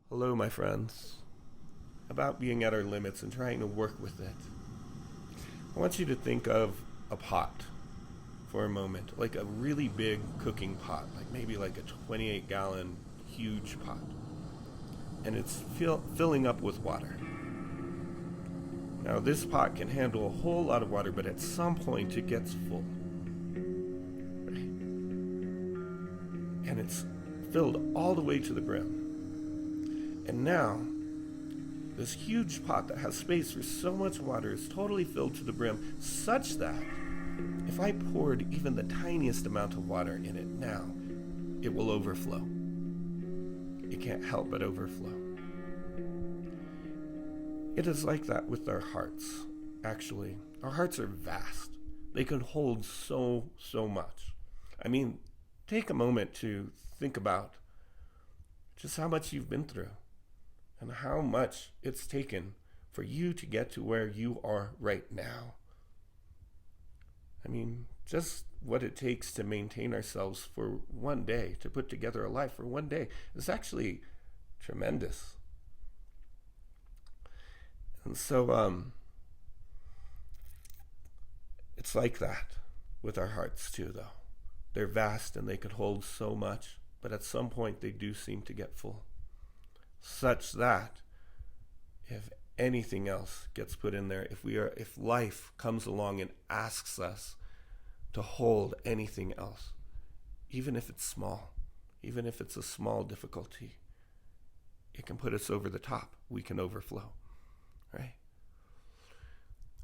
Hello, my friends. About being at our limits and trying to work with it. I want you to think of a pot for a moment, like a really big cooking pot, like maybe like a 28-gallon huge pot. And it's filling up with water. Now, this pot can handle a whole lot of water, but at some point it gets full. And it's filled all the way to the brim. And now, this huge pot that has space for so much water is totally filled to the brim, such that if I poured even the tiniest amount of water in it now, it will overflow. It can't help but overflow. It is like that with our hearts, actually. Our hearts are vast. They can hold so much. I mean, take a moment to think about just how much you've been through and how much it's taken for you to get to where you are right now. I mean, just what it takes to maintain ourselves for one day, to put together a life for one day, is actually tremendous. And so, it's like that with our hearts too, though. They're vast and they could hold so much, but at some point they do seem to get full. Such that if anything else gets put in there, if life comes along and asks us to hold anything else, even if it's small, even if it's a small difficulty, it can put us over the top. We can overflow, right?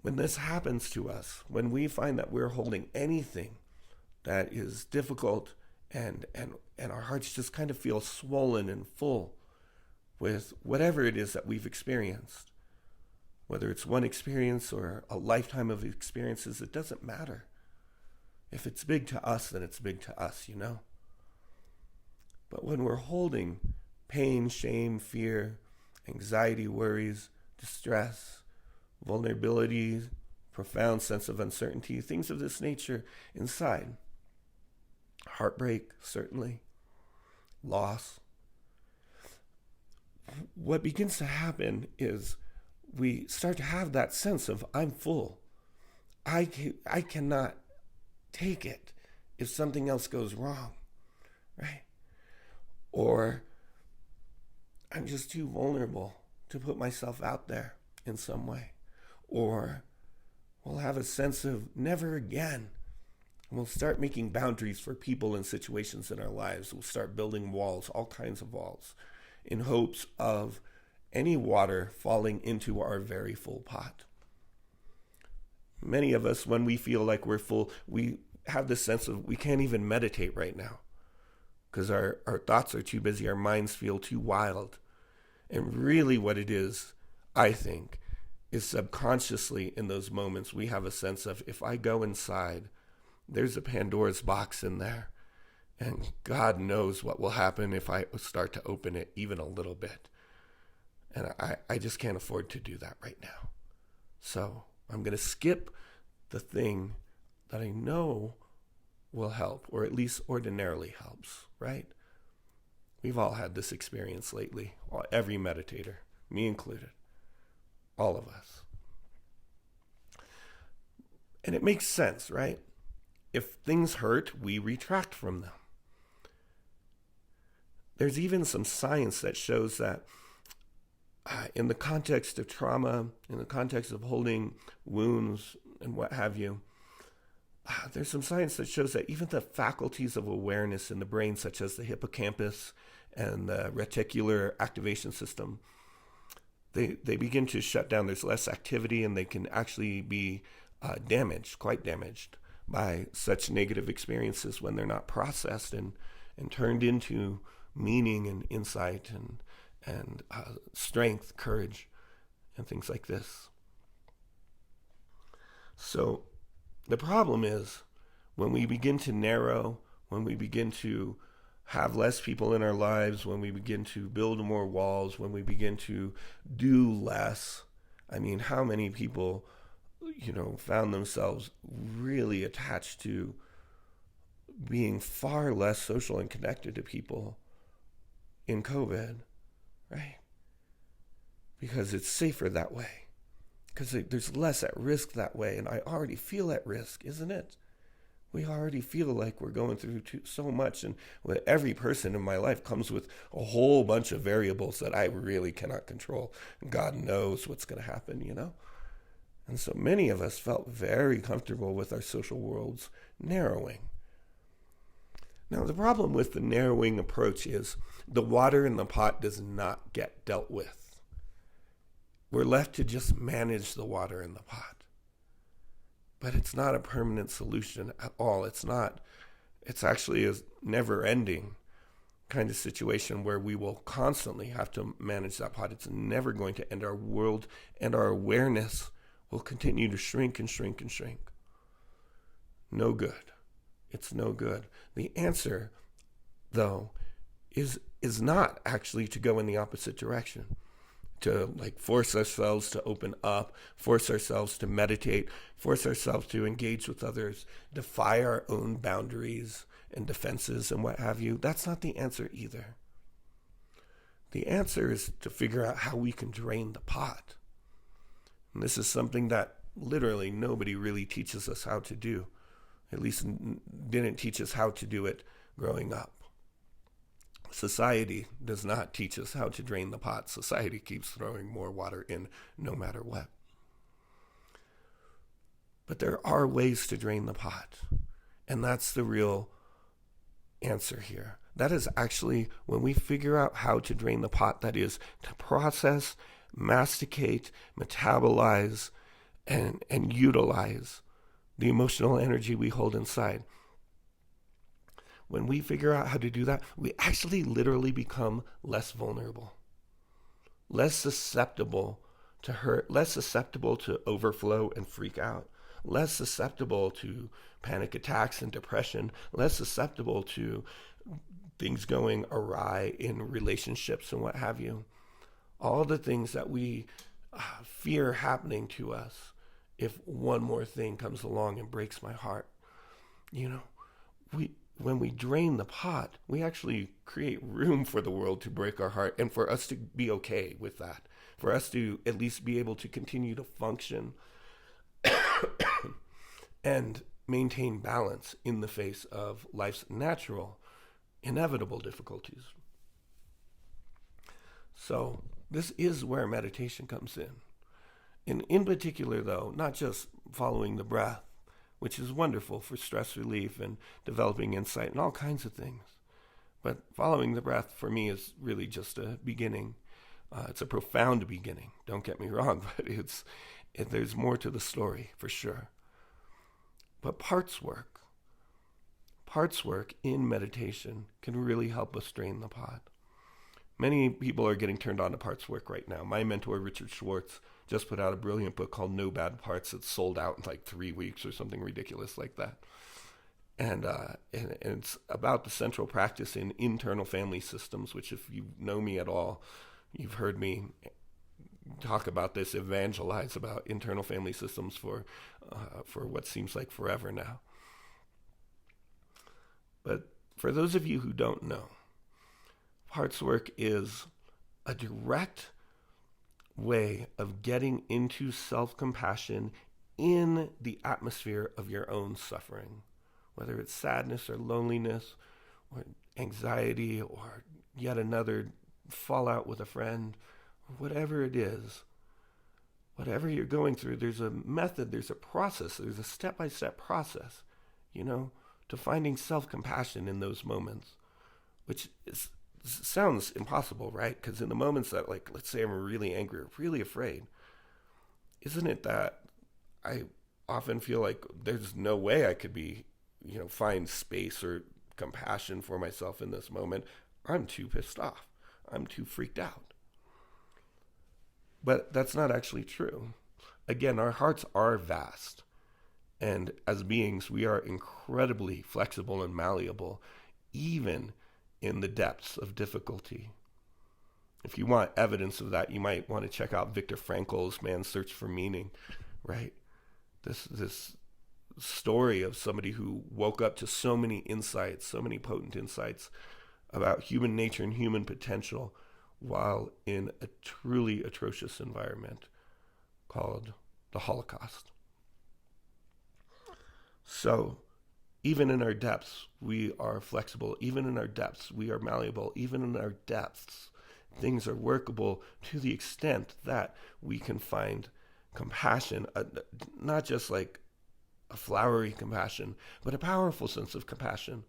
When this happens to us, when we find that we're holding anything that is difficult and our hearts just kind of feel swollen and full with whatever it is that we've experienced, whether it's one experience or a lifetime of experiences, it doesn't matter. If it's big to us, then it's big to us, you know? But when we're holding pain, shame, fear, anxiety, worries, distress, vulnerability, profound sense of uncertainty, things of this nature inside, heartbreak, certainly, loss, what begins to happen is we start to have that sense of, I'm full. I cannot take it if something else goes wrong, right? Or I'm just too vulnerable to put myself out there in some way. Or we'll have a sense of never again. And we'll start making boundaries for people and situations in our lives. We'll start building walls, all kinds of walls, in hopes of any water falling into our very full pot. Many of us, when we feel like we're full, we have this sense of we can't even meditate right now because our thoughts are too busy, our minds feel too wild. And really what it is, I think, is subconsciously in those moments we have a sense of, if I go inside, there's a Pandora's box in there. And God knows what will happen if I start to open it even a little bit. And I just can't afford to do that right now. So I'm going to skip the thing that I know will help, or at least ordinarily helps, right? We've all had this experience lately. Every meditator, me included, all of us. And it makes sense, right? If things hurt, we retract from them. There's even some science that shows that in the context of trauma, in the context of holding wounds and what have you, there's some science that shows that even the faculties of awareness in the brain, such as the hippocampus and the reticular activation system, they begin to shut down. There's less activity and they can actually be damaged, quite damaged by such negative experiences when they're not processed and turned into meaning and insight and strength, courage, and things like this. So the problem is when we begin to narrow, when we begin to have less people in our lives, when we begin to build more walls, when we begin to do less. I mean, how many people, found themselves really attached to being far less social and connected to people in COVID, right? because it's safer that way. Because there's less at risk that way. And I already feel at risk, isn't it? We already feel like we're going through so much. And every person in my life comes with a whole bunch of variables that I really cannot control. God knows what's going to happen, you know? And so many of us felt very comfortable with our social worlds narrowing. Now, the problem with the narrowing approach is the water in the pot does not get dealt with. We're left to just manage the water in the pot. But it's not a permanent solution at all. It's not. It's actually a never-ending kind of situation where we will constantly have to manage that pot. It's never going to end. Our world and our awareness will continue to shrink and shrink and shrink. No good. It's no good. The answer, though, is not actually to go in the opposite direction. To force ourselves to open up, force ourselves to meditate, force ourselves to engage with others, defy our own boundaries and defenses and what have you. That's not the answer either. The answer is to figure out how we can drain the pot. And this is something that literally nobody really teaches us how to do. At least didn't teach us how to do it growing up. Society does not teach us how to drain the pot. Society keeps throwing more water in no matter what. But there are ways to drain the pot. And that's the real answer here. That is actually when we figure out how to drain the pot, that is to process, masticate, metabolize, and utilize the emotional energy we hold inside. When we figure out how to do that, we actually literally become less vulnerable, less susceptible to hurt, less susceptible to overflow and freak out, less susceptible to panic attacks and depression, less susceptible to things going awry in relationships and what have you. All the things that we fear happening to us if one more thing comes along and breaks my heart. You know, when we drain the pot, we actually create room for the world to break our heart and for us to be okay with that, for us to at least be able to continue to function and maintain balance in the face of life's natural, inevitable difficulties. So this is where meditation comes in. And in particular, though, not just following the breath, which is wonderful for stress relief and developing insight and all kinds of things. But following the breath for me is really just a beginning. It's a profound beginning, don't get me wrong, but there's more to the story for sure. But parts work in meditation can really help us drain the pot. Many people are getting turned on to parts work right now. My mentor, Richard Schwartz, just put out a brilliant book called No Bad Parts. It's sold out in 3 weeks or something ridiculous like that. And it's about the central practice in internal family systems, which if you know me at all, you've heard me talk about this, evangelize about internal family systems for what seems like forever now. But for those of you who don't know, parts work is a direct way of getting into self-compassion in the atmosphere of your own suffering, whether it's sadness or loneliness or anxiety or yet another fallout with a friend, or whatever it is, whatever you're going through, there's a method, there's a process, there's a step-by-step process, to finding self-compassion in those moments, which sounds impossible, right? Because in the moments that, let's say I'm really angry or really afraid, isn't it that I often feel like there's no way I could find space or compassion for myself in this moment. I'm too pissed off. I'm too freaked out. But that's not actually true. Again, our hearts are vast. And as beings, we are incredibly flexible and malleable, even in the depths of difficulty. If you want evidence of that, you might want to check out Viktor Frankl's Man's Search for Meaning, right? This story of somebody who woke up to so many insights, so many potent insights about human nature and human potential while in a truly atrocious environment called the Holocaust. So, even in our depths, we are flexible. Even in our depths, we are malleable. Even in our depths, things are workable to the extent that we can find compassion, not just like a flowery compassion, but a powerful sense of compassion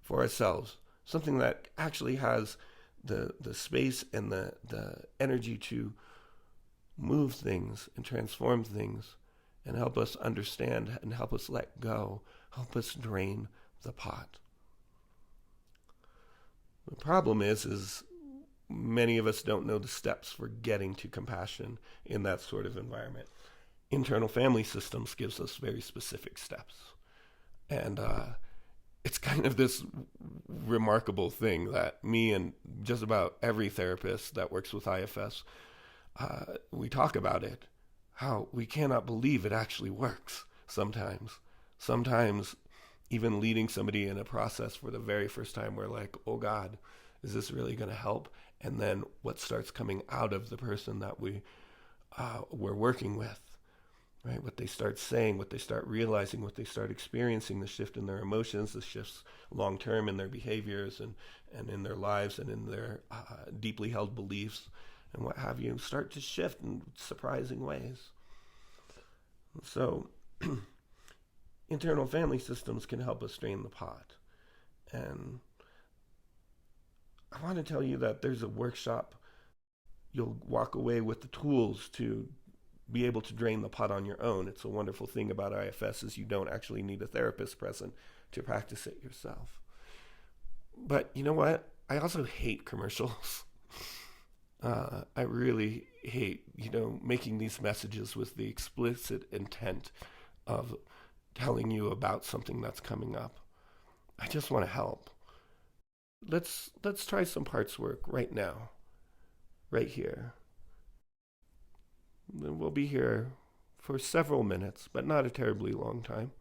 for ourselves. Something that actually has the space and the energy to move things and transform things and help us understand and help us let go, help us drain the pot. The problem is many of us don't know the steps for getting to compassion in that sort of environment. Internal family systems gives us very specific steps. And it's kind of this remarkable thing that me and just about every therapist that works with IFS, we talk about it, how we cannot believe it actually works sometimes. Sometimes even leading somebody in a process for the very first time, we're like, oh God, is this really going to help? And then what starts coming out of the person that we're working with, right? What they start saying, what they start realizing, what they start experiencing, the shift in their emotions, the shifts long-term in their behaviors and in their lives and in their deeply held beliefs and what have you, start to shift in surprising ways. So internal family systems can help us drain the pot. And I want to tell you that there's a workshop. You'll walk away with the tools to be able to drain the pot on your own. It's a wonderful thing about IFS is you don't actually need a therapist present to practice it yourself. But you know what? I also hate commercials. I really hate, making these messages with the explicit intent of telling you about something that's coming up. I just want to help. Let's try some parts work right now, right here. We'll be here for several minutes, but not a terribly long time.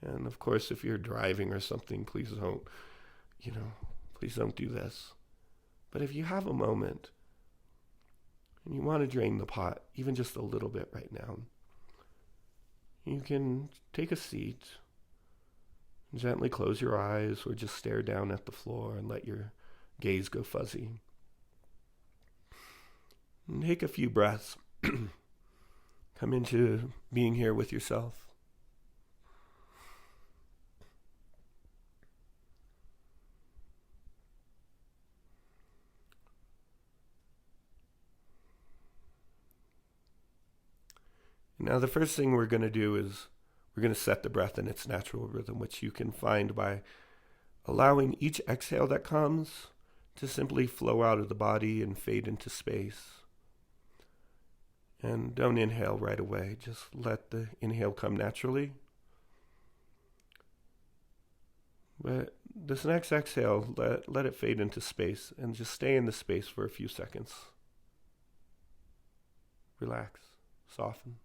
And of course, if you're driving or something, please don't do this. But if you have a moment and you want to drain the pot, even just a little bit right now, you can take a seat, gently close your eyes, or just stare down at the floor and let your gaze go fuzzy. And take a few breaths. Come into being here with yourself. Now, the first thing we're going to do is we're going to set the breath in its natural rhythm, which you can find by allowing each exhale that comes to simply flow out of the body and fade into space. And don't inhale right away. Just let the inhale come naturally. But this next exhale, let it fade into space and just stay in the space for a few seconds. Relax, soften.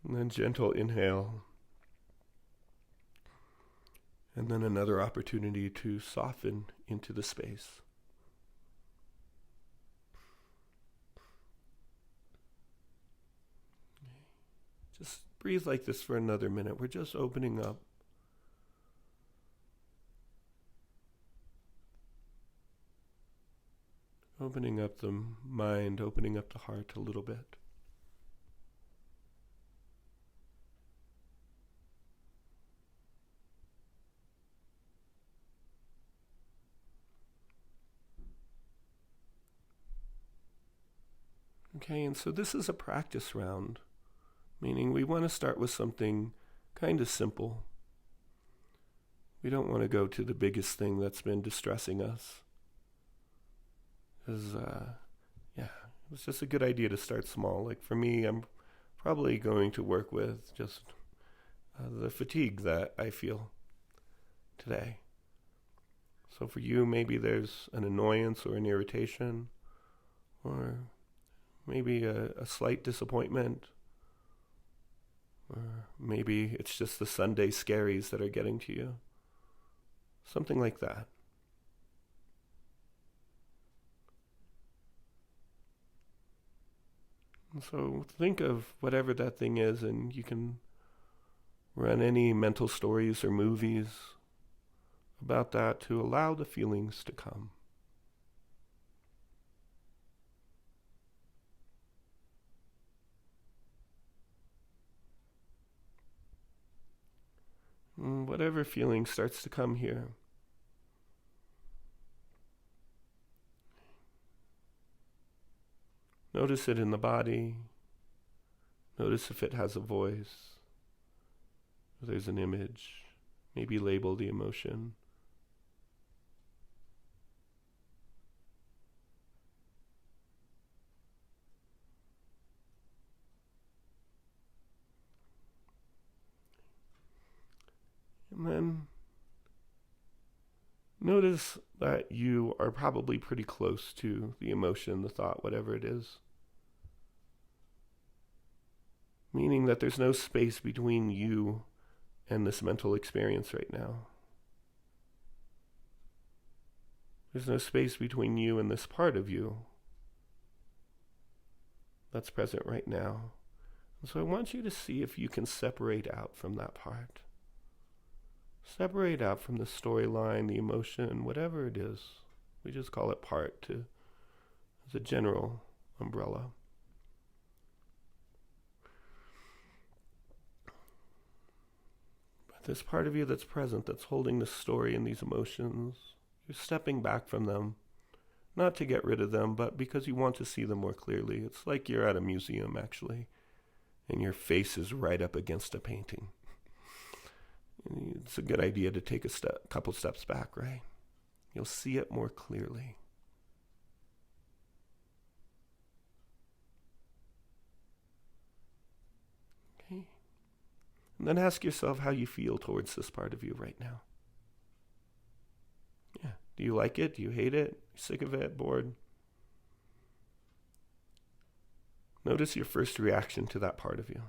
And then gentle inhale. And then another opportunity to soften into the space. Just breathe like this for another minute. We're just opening up. Opening up the mind, opening up the heart a little bit. Okay, and so this is a practice round, meaning we want to start with something kind of simple. We don't want to go to the biggest thing that's been distressing us. Because, it's just a good idea to start small. Like for me, I'm probably going to work with just the fatigue that I feel today. So for you, maybe there's an annoyance or an irritation, or maybe a slight disappointment, Or maybe it's just the Sunday scaries that are getting to you. Something like that. And so think of whatever that thing is, and you can run any mental stories or movies about that to allow the feelings to come. And whatever feeling starts to come here, notice it in the body. Notice if it has a voice. If there's an image. Maybe label the emotion. And then notice that you are probably pretty close to the emotion, the thought, whatever it is. Meaning that there's no space between you and this mental experience right now. There's no space between you and this part of you that's present right now. And so I want you to see if you can separate out from that part. Separate out from the storyline, the emotion, whatever it is. We just call it part as a general umbrella. But this part of you that's present, that's holding the story and these emotions, you're stepping back from them, not to get rid of them, but because you want to see them more clearly. It's like you're at a museum, actually, and your face is right up against a painting. It's a good idea to take a couple steps back, right? You'll see it more clearly. Okay. And then ask yourself how you feel towards this part of you right now. Yeah. Do you like it? Do you hate it? Sick of it? Bored? Notice your first reaction to that part of you.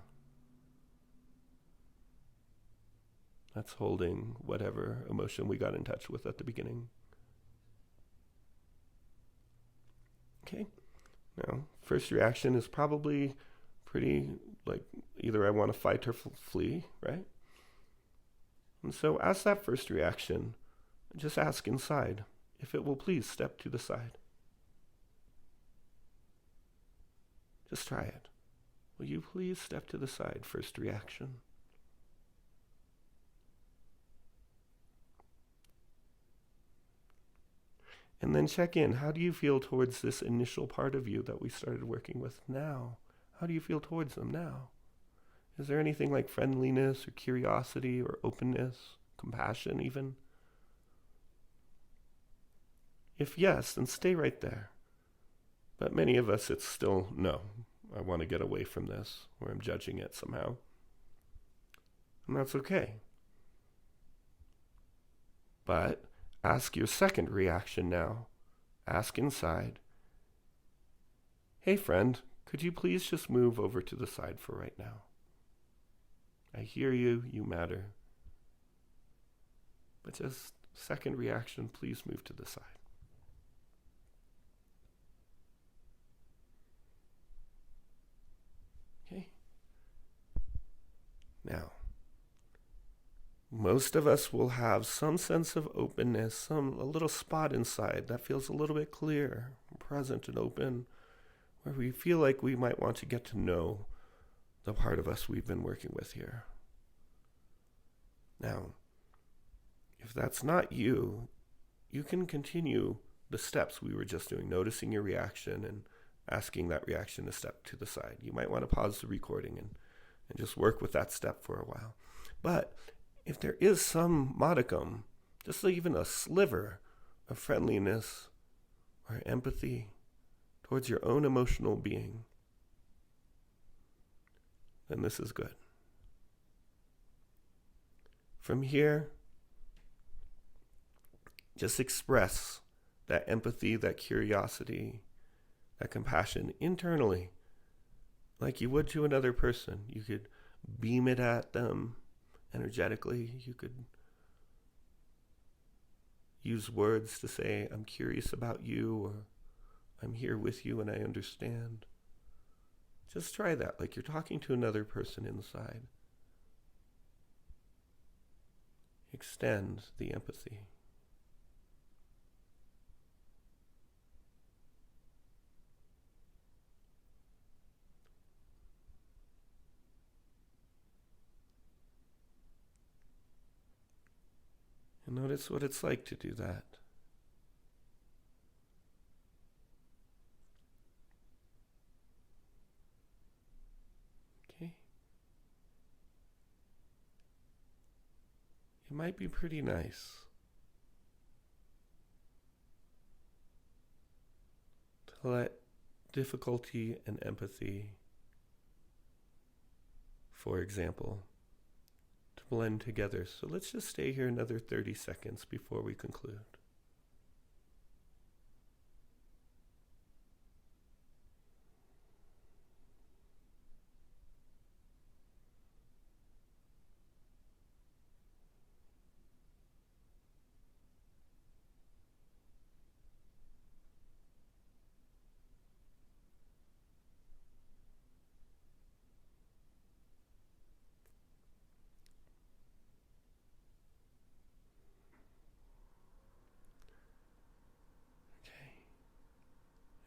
That's holding whatever emotion we got in touch with at the beginning. Okay. Now, first reaction is probably pretty like either I want to fight or flee, right? And so as that first reaction, just ask inside if it will please step to the side. Just try it. Will you please step to the side, first reaction? And then check in. How do you feel towards this initial part of you that we started working with now? How do you feel towards them now? Is there anything like friendliness or curiosity or openness, compassion even? If yes, then stay right there. But many of us, it's still no. I want to get away from this, or I'm judging it somehow. And that's okay. But ask your second reaction now. Ask inside. Hey friend, could you please just move over to the side for right now? I hear you, you matter. But just second reaction, please move to the side. Okay. Now, most of us will have some sense of openness, a little spot inside that feels a little bit clear, present and open, where we feel like we might want to get to know the part of us we've been working with here. Now, if that's not you, you can continue the steps we were just doing, noticing your reaction and asking that reaction to step to the side. You might want to pause the recording and just work with that step for a while. But if there is some modicum, just even a sliver of friendliness or empathy towards your own emotional being, then this is good. From here, just express that empathy, that curiosity, that compassion internally, like you would to another person. You could beam it at them energetically. You could use words to say, I'm curious about you, or I'm here with you and I understand. Just try that, like you're talking to another person inside. Extend the empathy. And notice what it's like to do that. Okay. It might be pretty nice to let difficulty and empathy, for example, to blend together. So let's just stay here another 30 seconds before we conclude.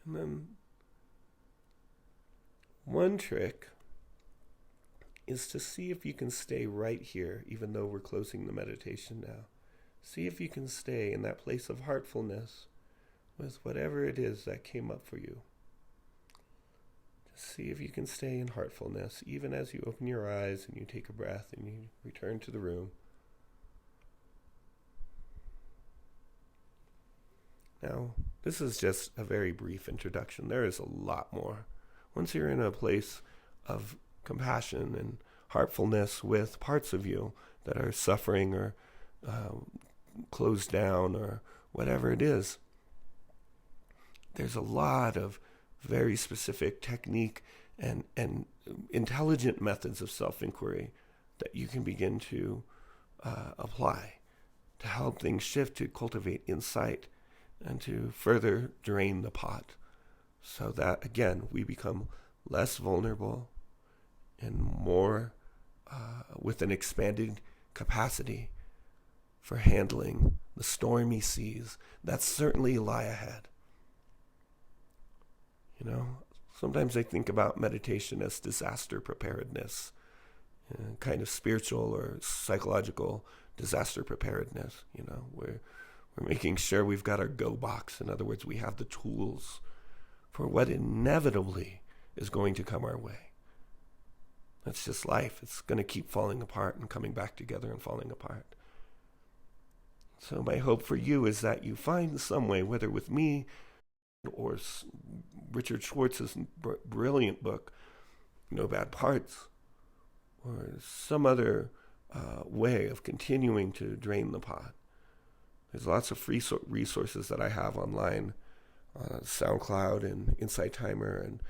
And then one trick is to see if you can stay right here, even though we're closing the meditation now. See if you can stay in that place of heartfulness with whatever it is that came up for you. Just see if you can stay in heartfulness, even as you open your eyes and you take a breath and you return to the room. Now, this is just a very brief introduction. There is a lot more. Once you're in a place of compassion and heartfulness with parts of you that are suffering or closed down or whatever it is, there's a lot of very specific technique and intelligent methods of self-inquiry that you can begin to apply to help things shift, to cultivate insight, and to further drain the pot so that, again, we become less vulnerable and more with an expanded capacity for handling the stormy seas that certainly lie ahead. You know, sometimes I think about meditation as disaster preparedness, kind of spiritual or psychological disaster preparedness. You know, we're making sure we've got our go box. In other words, we have the tools for what inevitably is going to come our way. That's just life. It's going to keep falling apart and coming back together and falling apart. So my hope for you is that you find some way, whether with me or Richard Schwartz's brilliant book, No Bad Parts, or some other way of continuing to drain the pot. There's lots of free resources that I have online, SoundCloud and Insight Timer and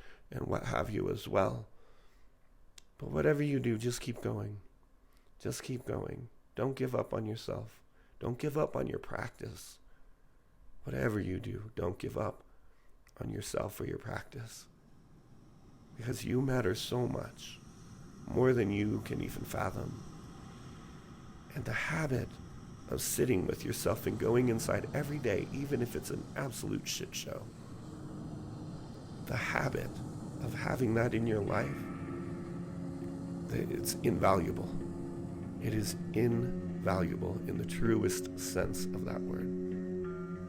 what have you as well. But whatever you do, just keep going. Just keep going. Don't give up on yourself. Don't give up on your practice. Whatever you do, don't give up on yourself or your practice. Because you matter so much, more than you can even fathom. And the habit of sitting with yourself and going inside every day, even if it's an absolute shit show, the habit of having that in your life, it's invaluable. It is invaluable in the truest sense of that word.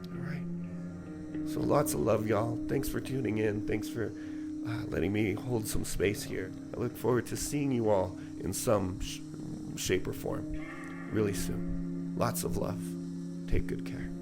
All right. So lots of love, y'all. Thanks for tuning in. Thanks for letting me hold some space here. I look forward to seeing you all in some shape or form really soon. Lots of love. Take good care.